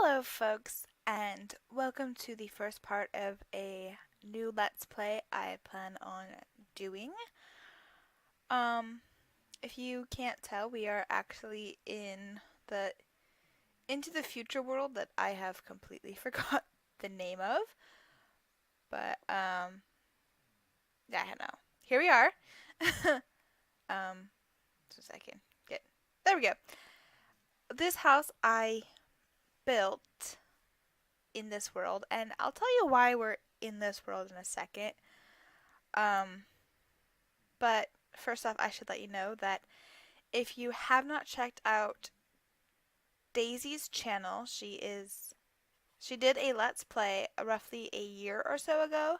Hello, folks, and welcome to the first part of a new Let's Play I plan on doing. Um, if you can't tell, we are actually the into the future world that I have completely forgot the name of. But yeah, I don't know. Here we are. Just a second. Get there we go. This house I built in this world, and I'll tell you why we're in this world in a second. Um, but first off, I should let you know that if you have not checked out Daisy's channel, she did a Let's Play roughly a year or so ago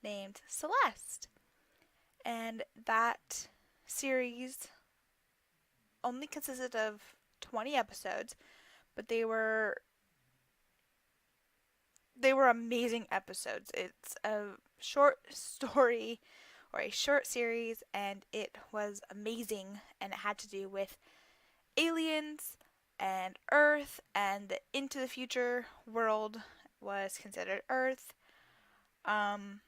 named Celeste. And that series only consisted of 20 episodes, but they were amazing episodes. It's a short story or a short series, and it was amazing, and it had to do with aliens and Earth, and the Into the Future world was considered Earth. Um,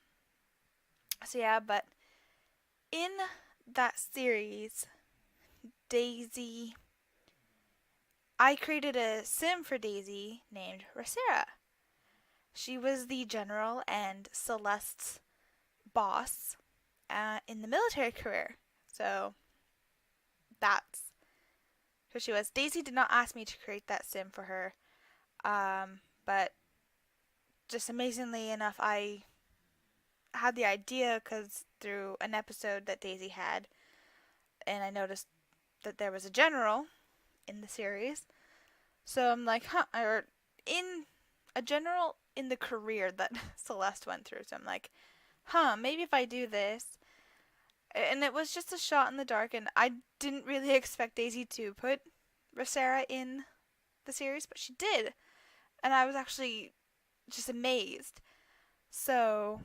so yeah, but in that series, Daisy, I created a sim for Daisy named Risarah. She was the general and Celeste's boss in the military career. So that's who she was. Daisy did not ask me to create that sim for her, but just amazingly enough, I had the idea because through an episode that Daisy had, and I noticed that there was a general in the series. So I'm like, or in a general in the career that Celeste went through. So I'm like, maybe if I do this. And it was just a shot in the dark, and I didn't really expect Daisy to put Risarah in the series, but she did. And I was actually just amazed. So,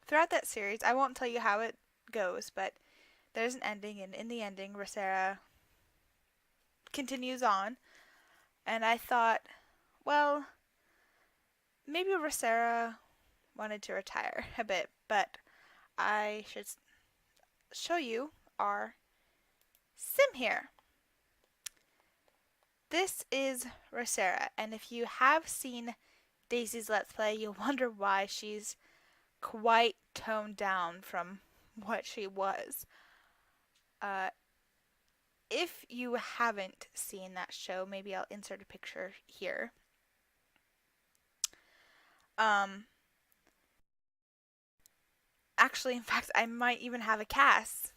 throughout that series, I won't tell you how it goes, but there's an ending, and in the ending, Risarah continues on. And I thought, well, maybe Risarah wanted to retire a bit, but I should show you our sim here. This is Risarah, and if you have seen Daisy's Let's Play, you'll wonder why she's quite toned down from what she was. Uh, if you haven't seen that show, maybe I'll insert a picture here. Um, Actually, in fact, I might even have a cast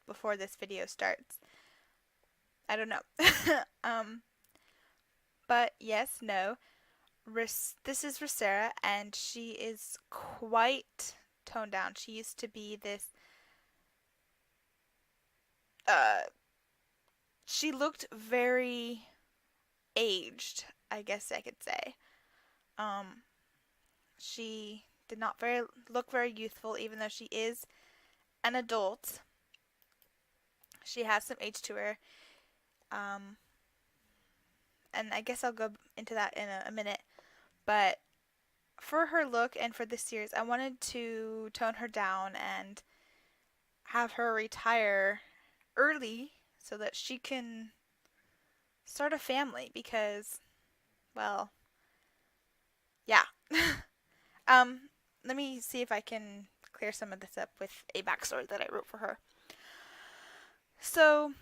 before this video starts. I don't know. um, but yes, no. This is Risarah, and she is quite toned down. She used to be this. Uh, she looked very aged, I guess I could say. Um, she did not look very youthful, even though she is an adult. She has some age to her. Um, and I guess I'll go into that in a minute. But for her look and for this series, I wanted to tone her down and have her retire early so that she can start a family because, well, yeah. um, Let me see if I can clear some of this up with a backstory that I wrote for her. So,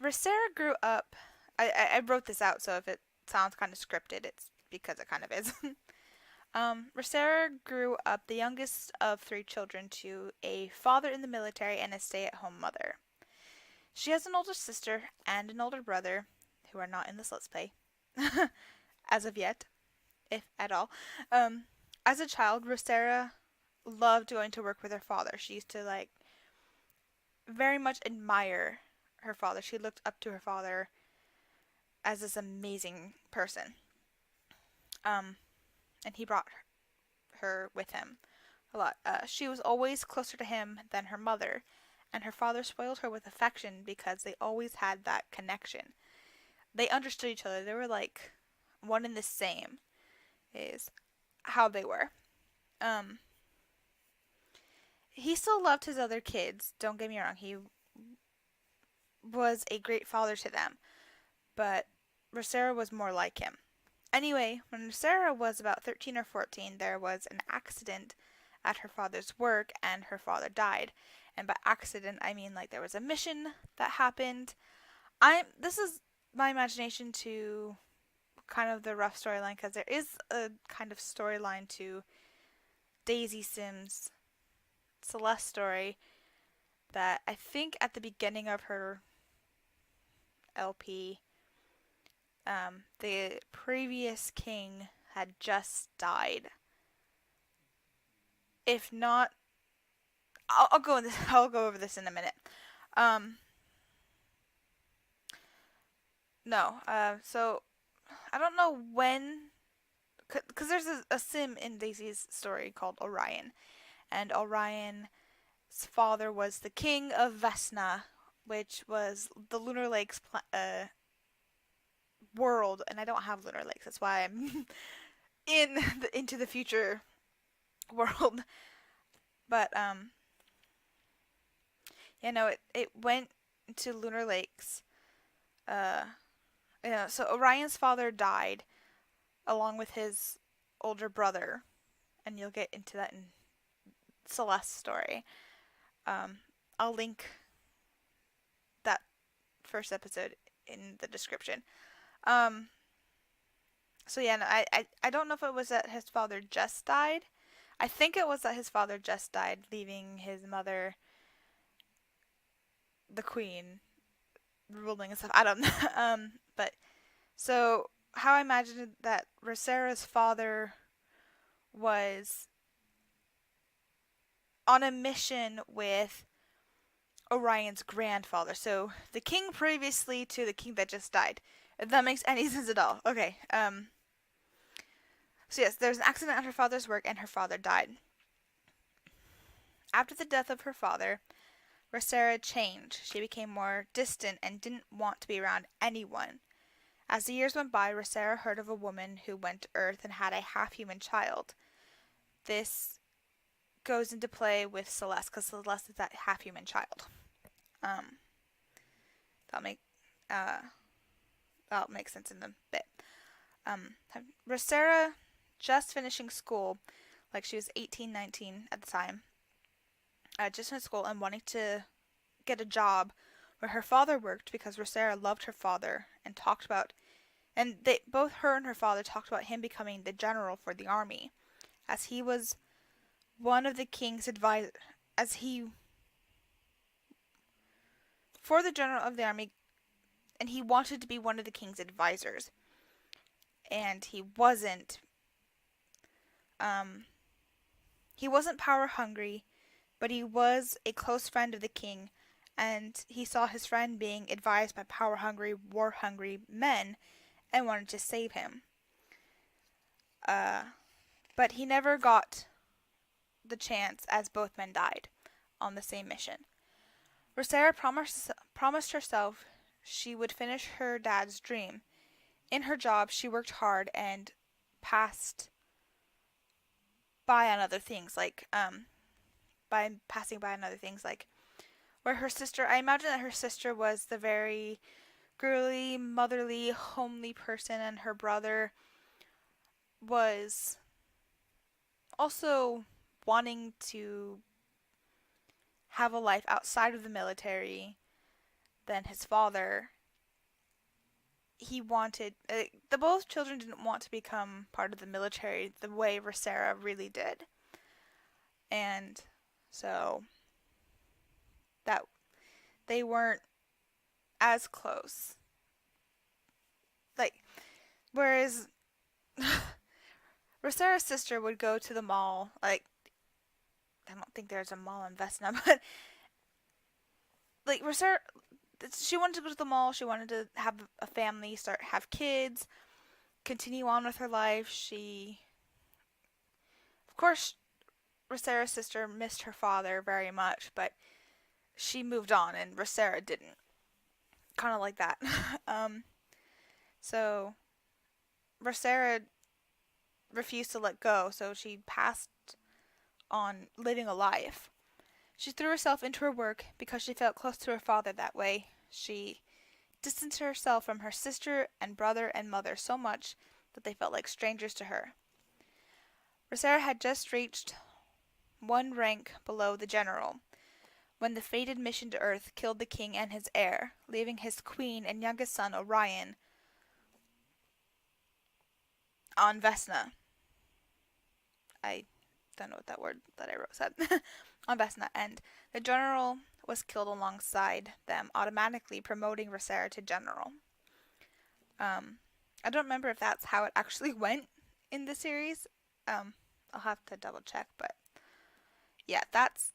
Risarah grew up. I wrote this out, so if it sounds kind of scripted, it's because it kind of is. Risarah grew up the youngest of 3 children to a father in the military and a stay-at-home mother. She has an older sister and an older brother who are not in this Let's Play as of yet, if at all. As a child, Risarah loved going to work with her father. She used to very much admire her father. She looked up to her father as this amazing person. And he brought her with him a lot. She was always closer to him than her mother, and her father spoiled her with affection because they always had that connection. They understood each other. They were like one and the same, is how they were. Um, he still loved his other kids. Don't get me wrong. He was a great father to them, but Risarah was more like him. Anyway, when Risarah was about 13 or 14, there was an accident at her father's work and her father died. And by accident, I mean like there was a mission that happened. This is my imagination to kind of the rough storyline, because there is a kind of storyline to Daisy Sims' Celeste story that I think at the beginning of her LP, the previous king had just died. If not, I'll go in this. I'll go over this in a minute. No. So I don't know when, because there's a sim in Daisy's story called Orion, and Orion's father was the king of Vesna, which was the Lunar Lakes world, and I don't have Lunar Lakes. That's why I'm into the future world. But it went to Lunar Lakes. So Orion's father died along with his older brother, and you'll get into that in Celeste's story. I'll link that first episode in the description. So yeah, no, I don't know if it was that his father just died. I think it was that his father just died, leaving his mother, the queen, ruling and stuff. I don't know. But so how I imagined that Risarah's father was on a mission with Orion's grandfather. So the king previously to the king that just died. If that makes any sense at all. Okay. So yes, there was an accident at her father's work and her father died. After the death of her father, Risarah changed. She became more distant and didn't want to be around anyone. As the years went by, Risarah heard of a woman who went to Earth and had a half-human child. This goes into play with Celeste, because Celeste is that half-human child. That'll make sense in a bit. Risarah, just finishing school, like she was 18, 19 at the time, just finished school and wanting to get a job where her father worked, because Risarah loved her father and talked about, and both her and her father talked about him becoming the general for the army, as he was one of the king's advisors, for the general of the army, and he wanted to be one of the king's advisors, and he wasn't power hungry, but he was a close friend of the king, and he saw his friend being advised by power-hungry, war-hungry men and wanted to save him. But he never got the chance, as both men died on the same mission. Risarah promised herself she would finish her dad's dream. In her job, she worked hard and passed by on other things, like where her sister, I imagine that her sister was the very girly, motherly, homely person, and her brother was also wanting to have a life outside of the military than his father. He wanted, the both children didn't want to become part of the military the way Risarah really did. And so that they weren't as close. Like, whereas Risarah's sister would go to the mall, like, I don't think there's a mall in Vesna, but like Risarah, she wanted to go to the mall, she wanted to have a family, have kids, continue on with her life. Of course, Risarah's sister missed her father very much, but she moved on, and Risarah didn't. Kind of like that. So Risarah refused to let go, so she passed on living a life. She threw herself into her work because she felt close to her father that way. She distanced herself from her sister and brother and mother so much that they felt like strangers to her. Risarah had just reached one rank below the general when the fated mission to Earth killed the king and his heir, leaving his queen and youngest son Orion on Vesna. I don't know what that word that I wrote said. On Vesna, and the general was killed alongside them, automatically promoting Risarah to general. I don't remember if that's how it actually went in the series. I'll have to double check, but yeah, that's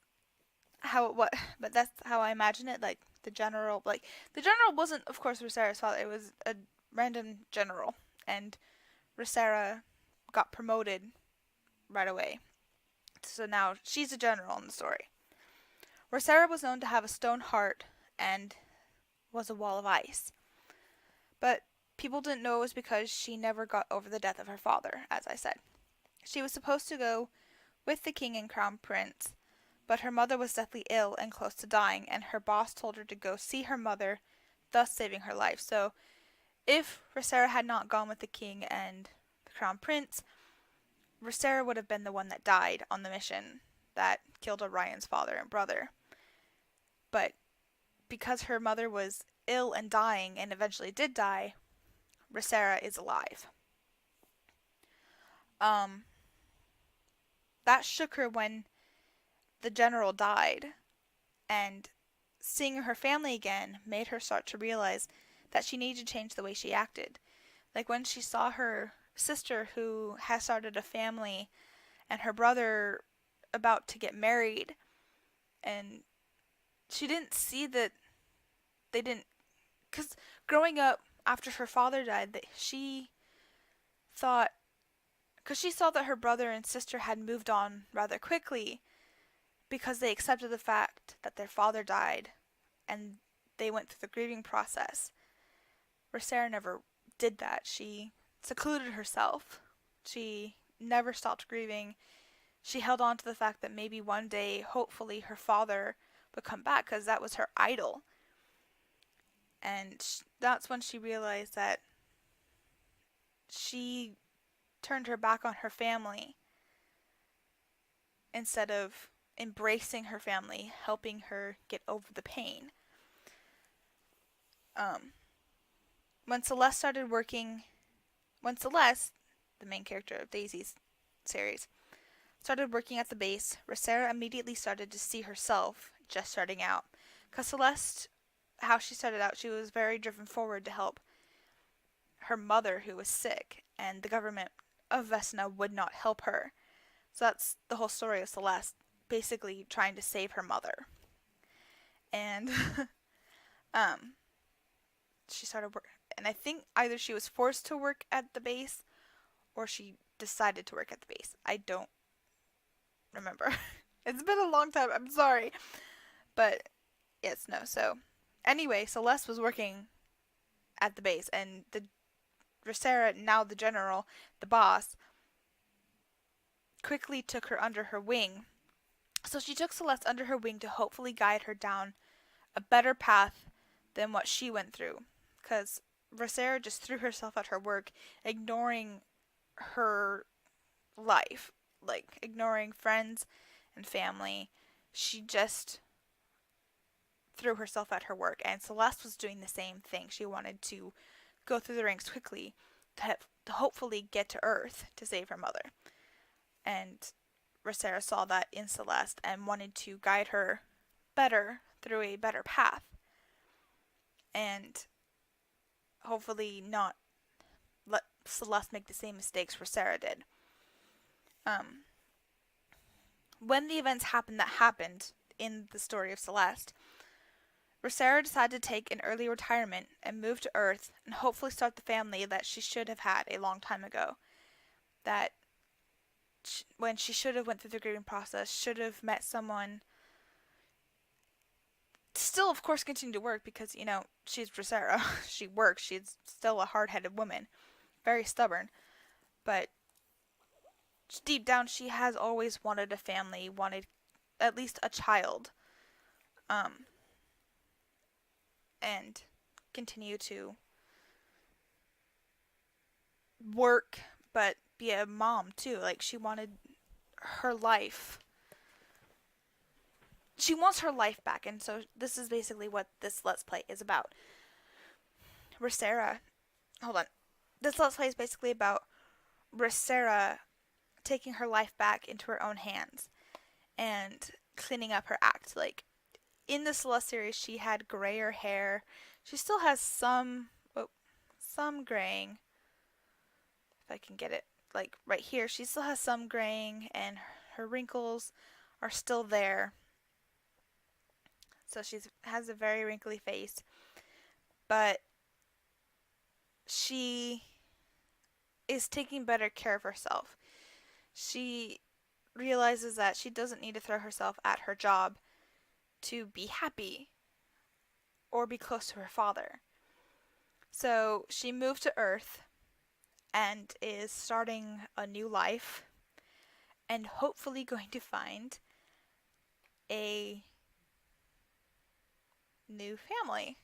how it was. But that's how I imagine it. Like the general wasn't, of course, Risarah's father. It was a random general, and Risarah got promoted right away. So now she's a general in the story. Risarah was known to have a stone heart and was a wall of ice. But people didn't know it was because she never got over the death of her father, as I said. She was supposed to go with the king and crown prince, but her mother was deathly ill and close to dying, and her boss told her to go see her mother, thus saving her life. So if Risarah had not gone with the king and the crown prince, Risarah would have been the one that died on the mission that killed Orion's father and brother. But because her mother was ill and dying, and eventually did die, Risarah is alive. That shook her when the general died, and seeing her family again made her start to realize that she needed to change the way she acted. Like when she saw her sister, who has started a family, and her brother about to get married, and she didn't see that they didn't, because growing up after her father died, that she thought, because she saw that her brother and sister had moved on rather quickly because they accepted the fact that their father died and they went through the grieving process. Risarah never did that. She secluded herself. She never stopped grieving. She held on to the fact that maybe one day, hopefully, her father would come back, because that was her idol. And that's when she realized that she turned her back on her family instead of embracing her family, helping her get over the pain. When Celeste, the main character of Daisy's series, started working at the base, Risarah immediately started to see herself just starting out. Because Celeste, how she started out, she was very driven forward to help her mother, who was sick, and the government of Vesna would not help her. So that's the whole story of Celeste, basically trying to save her mother. And she started work, and I think either she was forced to work at the base or she decided to work at the base. I don't remember. It's been a long time. I'm sorry. But yes, no. So anyway, Celeste was working at the base, and the Risarah, now the general, the boss, quickly took her under her wing. So she took Celeste under her wing to hopefully guide her down a better path than what she went through. Because Risarah just threw herself at her work, ignoring her life, like ignoring friends and family. She just threw herself at her work, and Celeste was doing the same thing. She wanted to go through the ranks quickly to hopefully get to Earth to save her mother. And Risarah saw that in Celeste and wanted to guide her better through a better path, and hopefully not let Celeste make the same mistakes Risarah did. When the events happened in the story of Celeste, Risarah decided to take an early retirement and move to Earth and hopefully start the family that she should have had a long time ago. That when she should have went through the grieving process, should have met someone. Still, of course, continue to work because, she's Risarah. She works. She's still a hard-headed woman. Very stubborn. but deep down she has always wanted a family, wanted at least a child, um, and continue to work, but be a mom too. Like she wanted her life. She wants her life back, and so this is basically what this Let's Play is about. Risarah, hold on. This Let's Play is basically about Risarah taking her life back into her own hands and cleaning up her act. Like in the Celeste series, she had grayer hair. She still has some graying. If I can get it, like right here, she still has some graying, and her wrinkles are still there. So she has a very wrinkly face, but she is taking better care of herself. She realizes that she doesn't need to throw herself at her job to be happy or be close to her father. So she moved to Earth and is starting a new life and hopefully going to find a new family.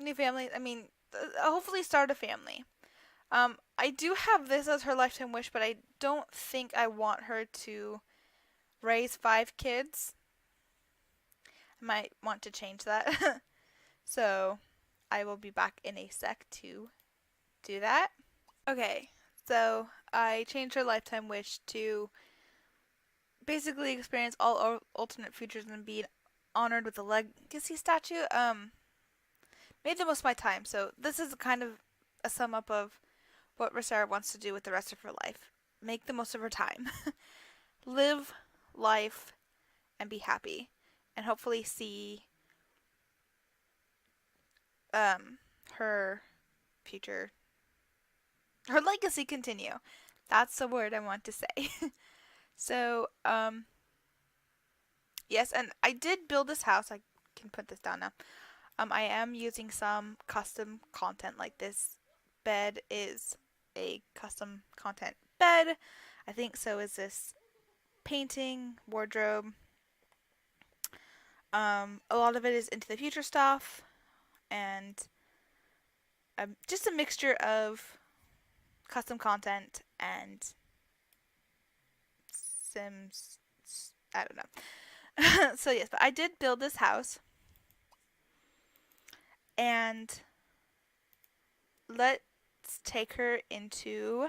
I mean, hopefully start a family. I do have this as her lifetime wish, but I don't think I want her to raise 5 kids. I might want to change that. So I will be back in a sec to do that. Okay, so I changed her lifetime wish to basically experience all alternate futures and be honored with a legacy statue. Made the most of my time, so this is kind of a sum up of what Risarah wants to do with the rest of her life. Make the most of her time. Live life and be happy. And hopefully see her future, her legacy continue. That's the word I want to say. So, yes, and I did build this house. I can put this down now. I am using some custom content, like this bed is a custom content bed. I think so is this painting, wardrobe. A lot of it is into the future stuff, and just a mixture of custom content and Sims. I don't know. So yes, but I did build this house, and let's take her into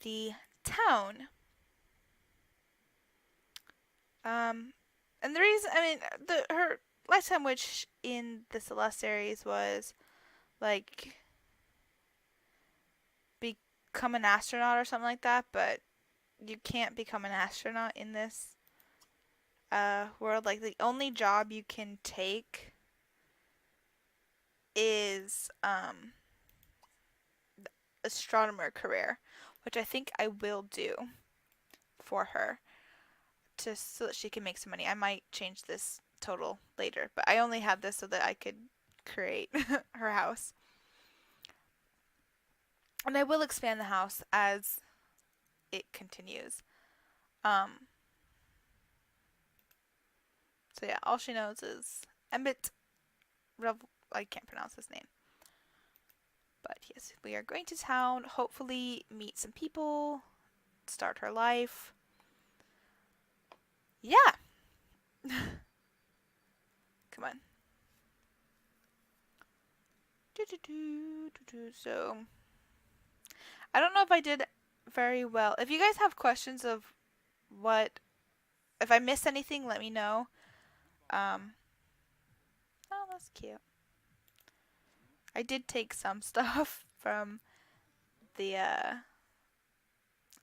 the town. And the reason, I mean, her lifetime wish in the Celeste series was like become an astronaut or something like that, but you can't become an astronaut in this world. Like the only job you can take is astronomer career, which I think I will do for her, just so that she can make some money. I might change this total later, but I only have this so that I could create her house. And I will expand the house as it continues. So yeah, all she knows is Emmett I can't pronounce his name. But yes, we are going to town, hopefully meet some people, start her life. Yeah. Come on. So, I don't know if I did very well. If you guys have questions of if I missed anything, let me know. Oh, that's cute. I did take some stuff from the,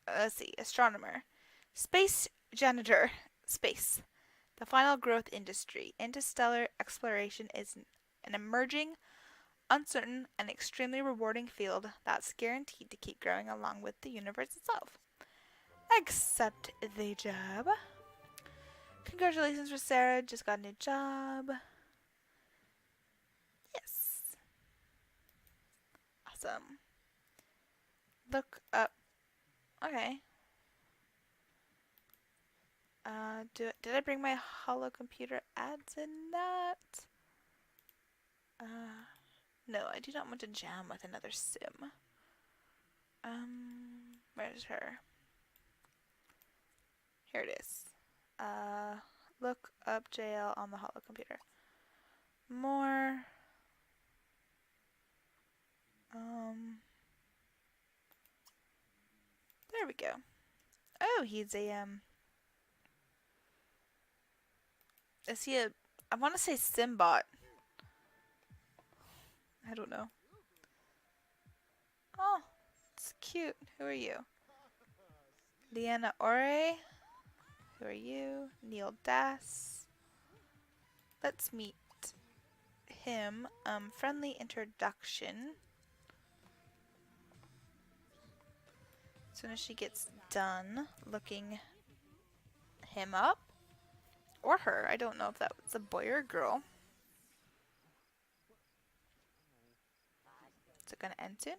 let's see, astronomer. Space janitor. Space. The final growth industry. Interstellar exploration is an emerging, uncertain, and extremely rewarding field that's guaranteed to keep growing along with the universe itself. Accept the job. Congratulations, Risarah. Just got a new job. Yes. awesome. Look up. Okay. Did I bring my holo computer ads in that? No, I do not want to jam with another sim. Where's her? Here it is. Look up JL on the holo computer. More. There we go. Oh, he's a, is he a, I want to say Simbot. I don't know. Oh, it's cute. Who are you? Liana Ore. Who are you? Neil Das. Let's meet him. Friendly introduction. As soon as she gets done looking him up. Or her. I don't know if that was a boy or a girl. Is it going to end soon?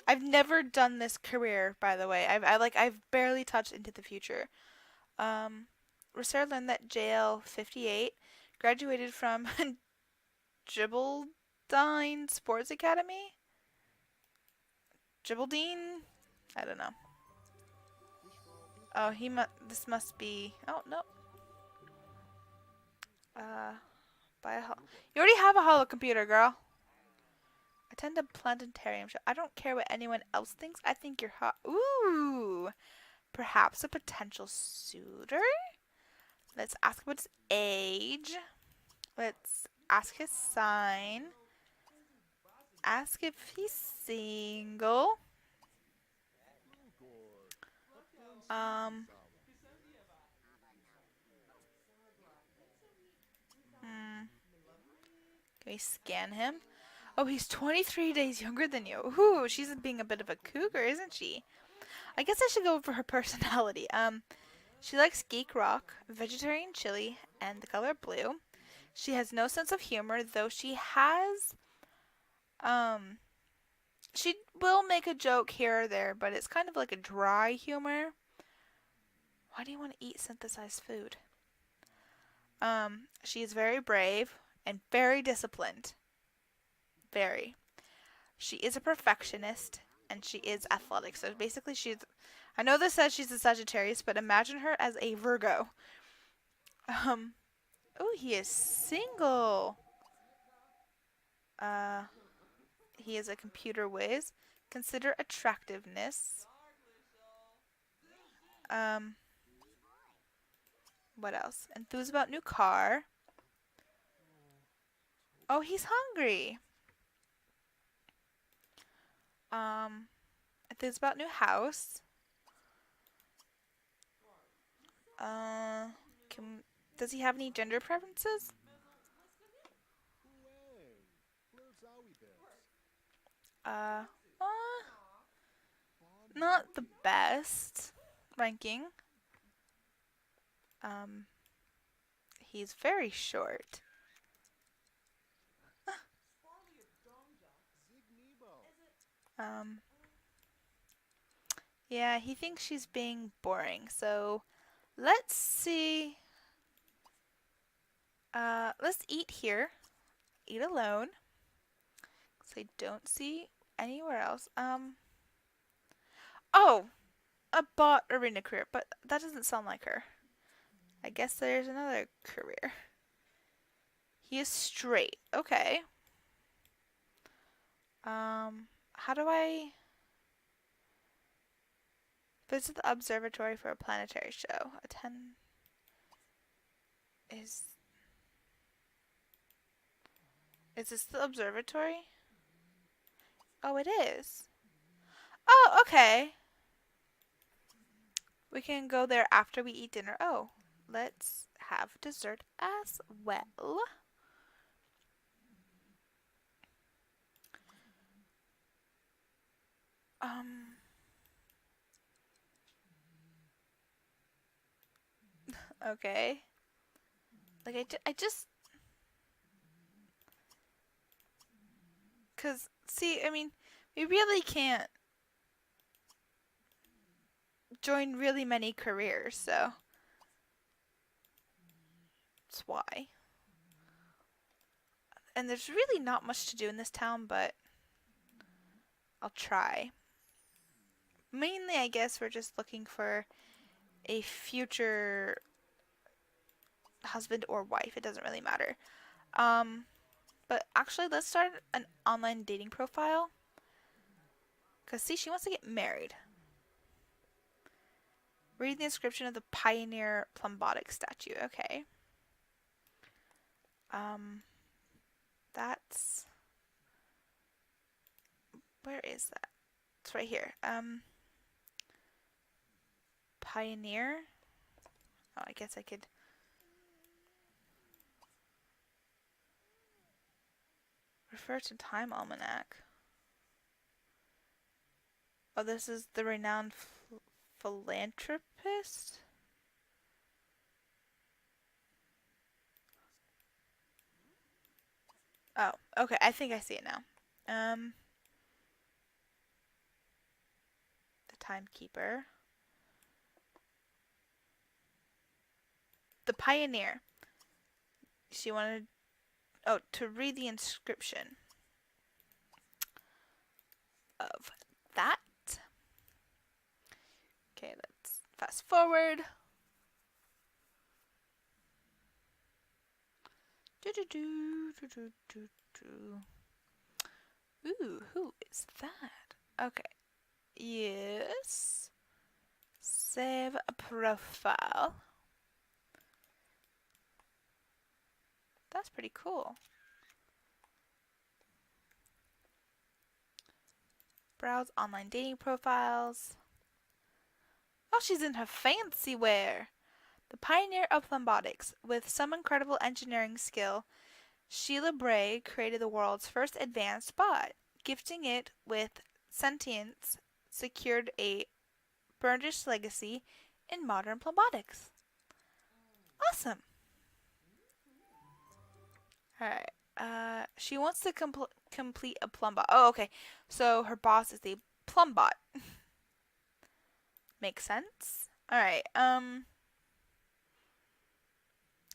I've never done this career, by the way. I've barely touched Into the Future. Risarah learned that JL58 graduated from Gibbledine Sports Academy? Gibbledine? I don't know. Oh, this must be, oh, no. You already have a holo computer, girl. Attend a planetarium show. I don't care what anyone else thinks. I think you're hot. Ooh. Perhaps a potential suitor? Let's ask about his age. Let's ask his sign. Ask if he's single. Can we scan him? Oh, he's 23 days younger than you. Ooh, she's being a bit of a cougar, isn't she? I guess I should go for her personality. She likes geek rock, vegetarian chili, and the color blue. She has no sense of humor, though she has, she will make a joke here or there, but it's kind of like a dry humor. Why do you want to eat synthesized food? She is very brave and very disciplined. Very. She is a perfectionist and she is athletic. So basically I know this says she's a Sagittarius, but imagine her as a Virgo. Oh, he is single. He is a computer whiz. Consider attractiveness. What else? Enthused about new car. Oh, he's hungry. Enthused about new house. Does he have any gender preferences? Not the best ranking. He's very short. Yeah, he thinks she's being boring. So, let's see. Let's eat here. Eat alone. So I don't see anywhere else. Oh! A bot arena career, but that doesn't sound like her. I guess there's another career. He is straight. Okay. How do I visit the observatory for a planetary show? Attend is this the observatory? Oh, it is. Oh, okay. We can go there after we eat dinner. Oh, let's have dessert as well. Okay. Like, I just... Because, see, I mean, we really can't join really many careers, so that's why. And there's really not much to do in this town, but I'll try. Mainly, I guess we're just looking for a future husband or wife. It doesn't really matter. But actually, let's start an online dating profile. Because, see, she wants to get married. Read the inscription of the Pioneer Plumbotic statue. Okay. That's... Where is that? It's right here. Pioneer? Oh, I guess I could... Refer to Time Almanac. Oh, this is the renowned philanthropist? Oh, okay, I think I see it now. The Timekeeper. The Pioneer. She wanted... Oh, to read the inscription of that. Okay, let's fast forward. Ooh, who is that? Okay. Yes. Save a profile. That's pretty cool. Browse online dating profiles. Oh, she's in her fancy wear. The pioneer of plumbotics. With some incredible engineering skill, Sheila Bray created the world's first advanced bot. Gifting it with sentience secured a burnished legacy in modern plumbotics. Awesome. Alright. She wants to complete a plumbot. Oh, okay. So her boss is a plumbot. Makes sense. Alright,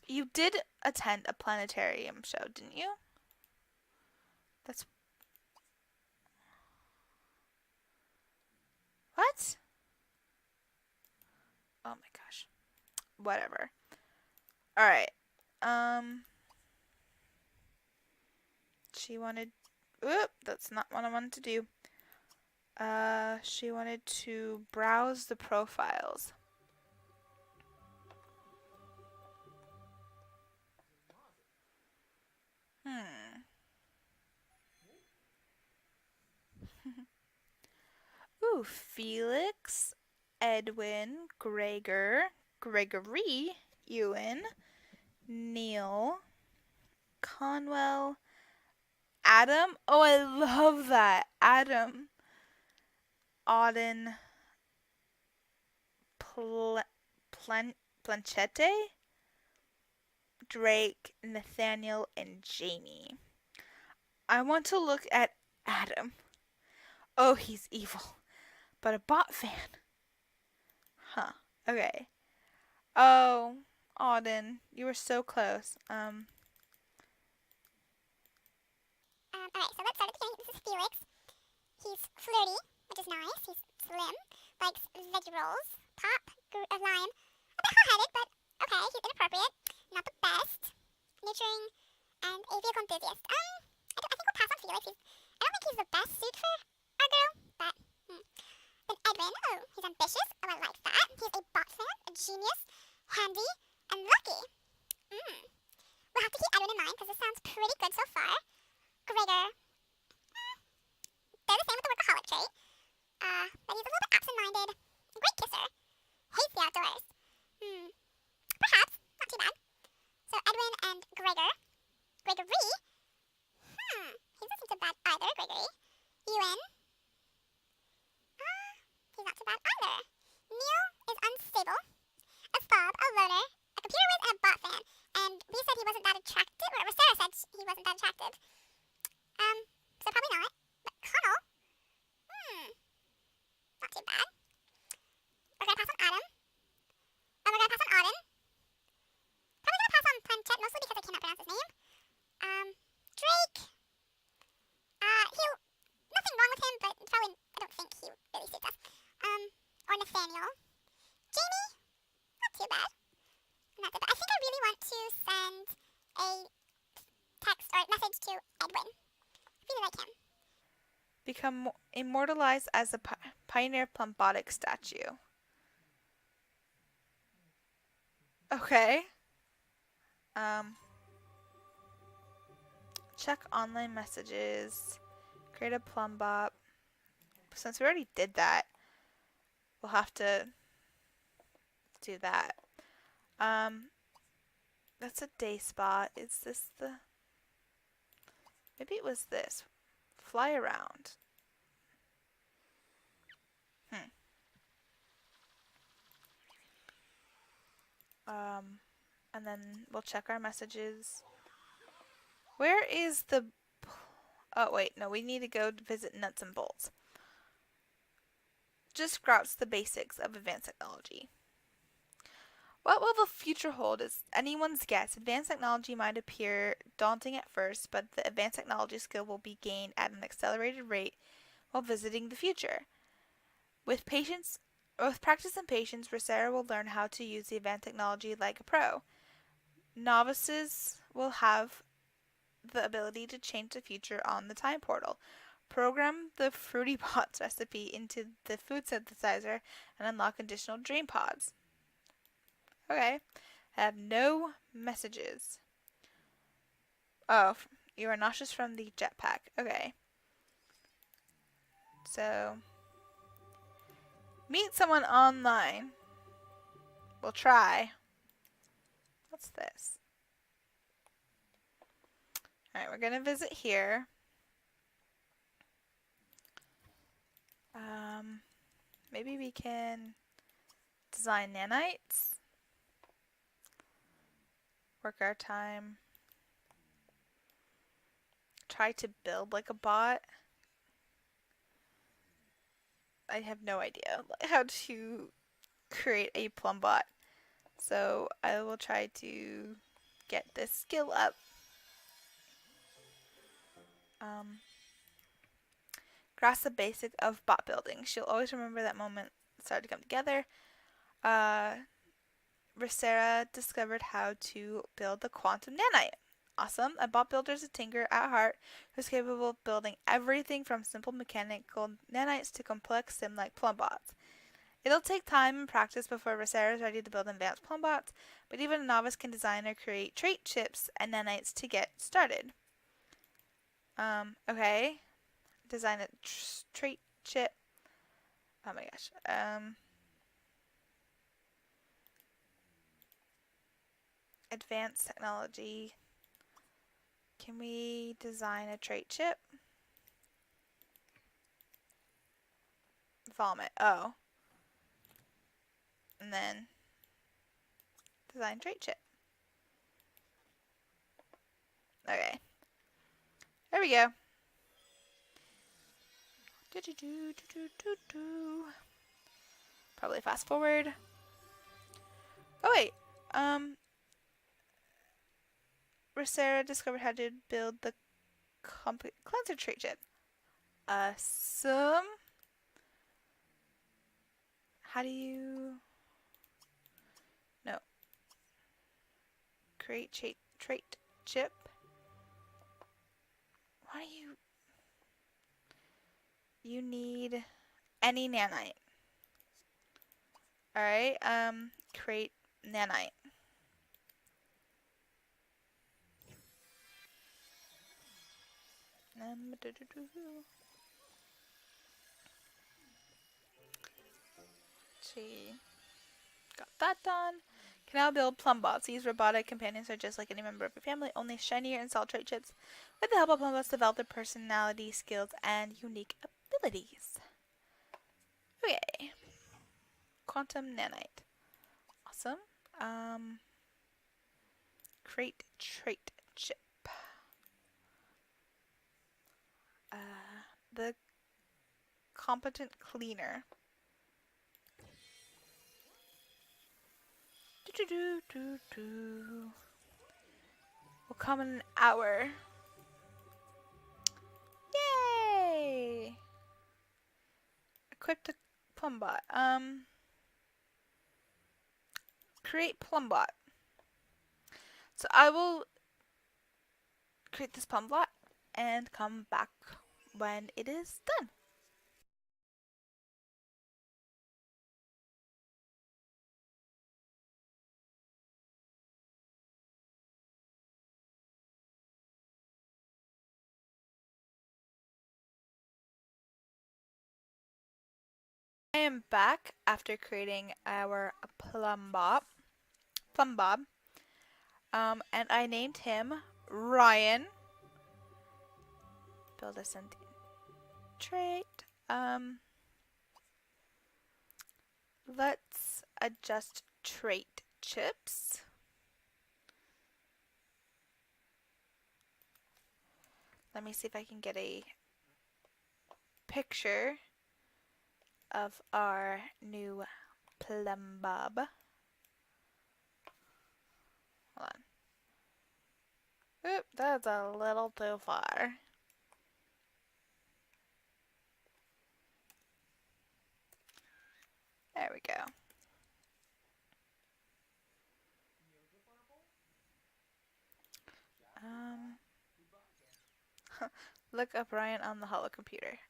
you did attend a planetarium show, didn't you? That's... What? Oh my gosh. Whatever. Alright, she wanted... Oop, that's not what I wanted to do. She wanted to browse the profiles. Ooh, Felix, Edwin, Gregory, Ewan, Neil, Conwell, Adam. Oh, I love that. Adam, Auden, Planchette, Drake, Nathaniel, and Jamie. I want to look at Adam. Oh, he's evil. But a bot fan. Huh. Okay. Oh, Auden, you were so close. Alright, so let's start at the beginning. This is Felix. He's flirty, which is nice. He's slim, likes veggie rolls, pop, lime. A bit hot-headed, but okay, he's inappropriate. Not the best. Nurturing, and a vehicle enthusiast. I think we'll pass on Felix. I don't think he's the best suit for our girl, but Then Edwin, oh, he's ambitious. Oh, I like that. He's a bot fan, a genius, handy, and lucky. We'll have to keep Edwin in mind because this sounds pretty good so far. Gregor, they're the same with the workaholic trait, but he's a little bit absent-minded. A great kisser. Hates the outdoors. Perhaps. Not too bad. So Edwin and Gregory. He doesn't seem so bad either, Gregory. Ewan. He's not too bad either. Neil is unstable. A fob, a loner, a computer whiz, and a bot fan. And we said he wasn't that attractive, or Sarah said he wasn't that attractive. So probably not. to Edwin. I really like him. Become immortalized as a pioneer plumbotic statue. Okay. Um, check online messages. Create a plumbot. Since we already did that, we'll have to do that. That's a day spot. Is this the... Maybe it was this. Fly around. And then we'll check our messages. Where is the... Oh, wait. No, we need to go to visit Nuts and Bolts. Just grasp the basics of advanced technology. What will the future hold is anyone's guess. Advanced technology might appear daunting at first, but the advanced technology skill will be gained at an accelerated rate while visiting the future. With practice and patience, Risarah will learn how to use the advanced technology like a pro. Novices will have the ability to change the future on the time portal. Program the Fruity Pots recipe into the food synthesizer and unlock additional dream pods. Okay. I have no messages. Oh, you are nauseous from the jetpack. Okay. So, meet someone online. We'll try. What's this? Alright, we're going to visit here. Maybe we can design nanites. Work our time. Try to build like a bot. I have no idea how to create a plumbot. So I will try to get this skill up. Grasp the basic of bot building. She'll always remember that moment started to come together. Risarah discovered how to build the quantum nanite. Awesome. A bot builder is a tinker at heart who's capable of building everything from simple mechanical nanites to complex sim-like plumbots. It'll take time and practice before Risarah is ready to build advanced plumbots, but even a novice can design or create trait chips and nanites to get started. Okay. Design a trait chip. Oh my gosh. Advanced technology. Can we design a trait chip? Vomit. Oh. And then design trait chip. Okay. There we go. Probably fast forward. Oh wait. Risarah discovered how to build the cleanser trait chip. Awesome. How do you... No. Create trait chip. Why do you... You need any nanite. Alright, create nanite. See. Got that done. Can now build plumbots. These robotic companions are just like any member of your family, only shinier and salt trait chips. With the help of plumbots, develop their personality, skills, and unique abilities. Okay. Quantum nanite. Awesome. Create trait chip. The competent cleaner. Will come in an hour. Yay! Equip the plumbot. Create plumbot. So I will create this plum blot and come back when it is done. I am back after creating our plum bob, and I named him Ryan. Build a sentient trait. Let's adjust trait chips. Let me see if I can get a picture of our new plum bob. Hold on. Oop, that's a little too far. There we go. Look up Ryan on the holo computer.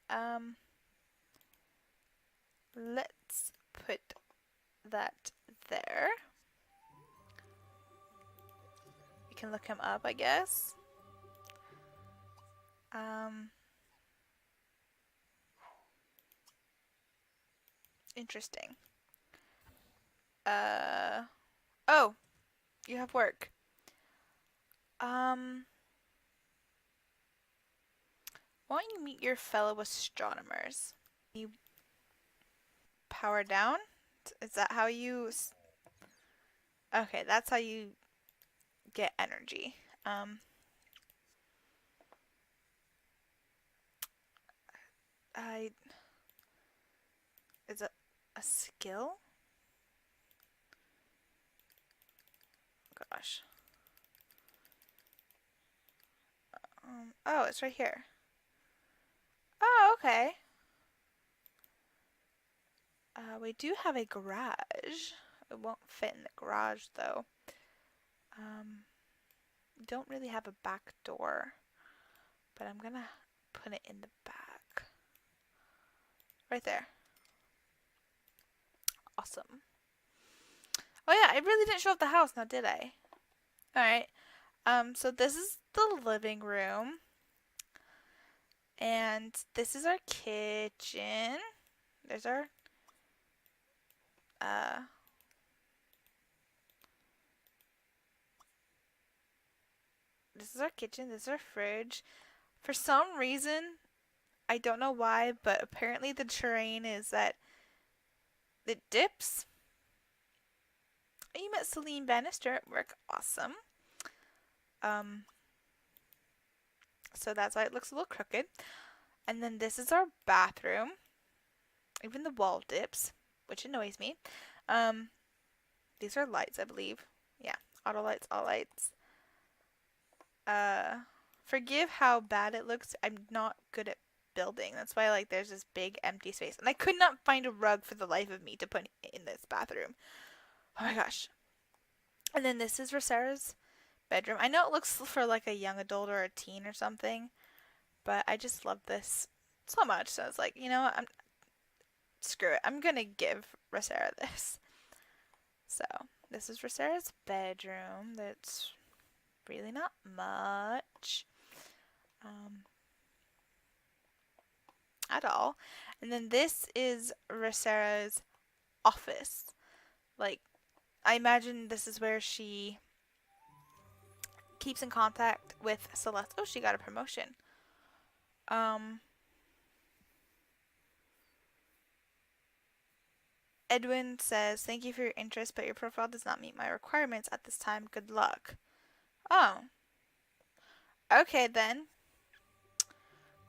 Let's put that there. You can look him up, I guess. Interesting. Oh, you have work. Why don't you meet your fellow astronomers? You power down? Is that how you... Okay, that's how you get energy. Is it a skill? Gosh. Oh, it's right here. Oh, okay. We do have a garage. It won't fit in the garage, though. Don't really have a back door, but I'm gonna put it in the back. Right there. Awesome. Oh yeah, I really didn't show off the house now, did I? Alright. So this is the living room. And this is our kitchen. There's our this is our kitchen, this is our fridge. For some reason, I don't know why, but apparently the terrain is that it dips. You met Celine Bannister at work. Awesome. So that's why it looks a little crooked. And then this is our bathroom. Even the wall dips, which annoys me. These are lights, I believe. Yeah, auto lights, all lights. Forgive how bad it looks. I'm not good at building. That's why like there's this big empty space. And I could not find a rug for the life of me to put in this bathroom. Oh my gosh. And then this is Risarah's bedroom. I know it looks for like a young adult or a teen or something, but I just love this so much. So I was like, you know what? Screw it. I'm gonna give Risarah this. So this is Risarah's bedroom. That's really not much. At all. And then this is Risarah's office. Like, I imagine this is where she keeps in contact with Celeste. Oh, she got a promotion. Edwin says, thank you for your interest, but your profile does not meet my requirements at this time. Good luck. Oh. Okay, then.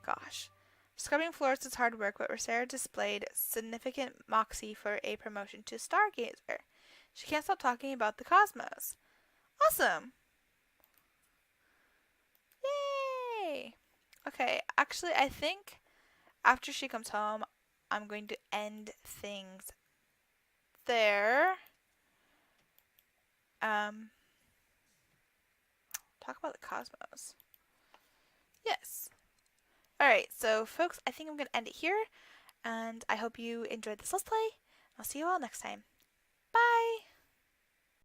Gosh. Scrubbing floors is hard work, but Risarah displayed significant moxie for a promotion to Stargazer. She can't stop talking about the cosmos. Awesome! Yay! Okay, actually, I think after she comes home, I'm going to end things there. Talk about the cosmos. Yes. Alright, so folks, I think I'm going to end it here, and I hope you enjoyed this Let's Play. I'll see you all next time.